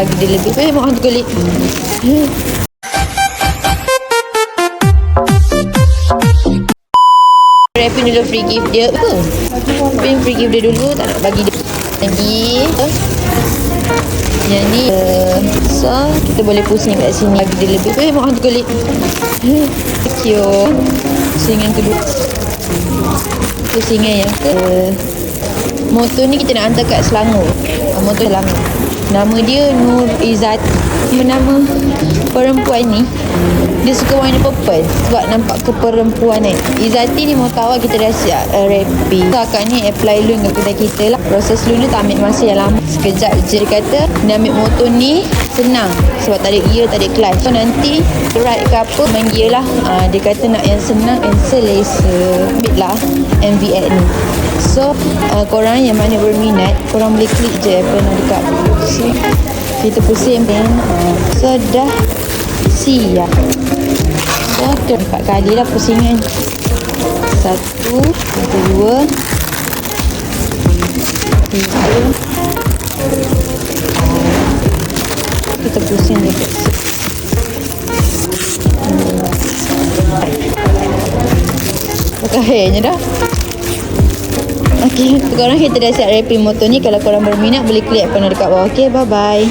Bagi dia lebih. Mak hantu kulit. Wrapping dulu free gift dia ke? Wrapping free gift dia dulu. Tak nak bagi dia lagi. Yang ni so kita boleh pusing kat sini. Bagi dia lebih. Mak hantu kulit. Cute. Pusingan kedua. Pusingan yang ke motor ni kita nak hantar kat Selangor. Motor Selangor. Nama dia Nur Izzat. Nama perempuan ni dia suka warna purple sebab nampak keperempuanan. Izzati ni mau tahu kita dah siap wrapping. So akak ni apply loan kat kedai kita lah. Proses loan ni tak ambil masa yang lama. Sekejap je dia kata nak ambil motor ni senang sebab tak ada gear, tak ada clutch. So nanti ride ke apa main gear lah. Dia kata nak yang senang and selesa. Ambil lah MVX ni. So korang yang mana berminat, korang boleh klik je apa nak dekat. So, kita pusing pen. So dah siap. Dah 4 kali lah pusingan. 1, 2, 3. Kita pusing dekat pakai hairnya dah. Okay, korang kita dah siap wrapping motor ni. Kalau korang berminat boleh klik apa dekat bawah. Okay, bye bye.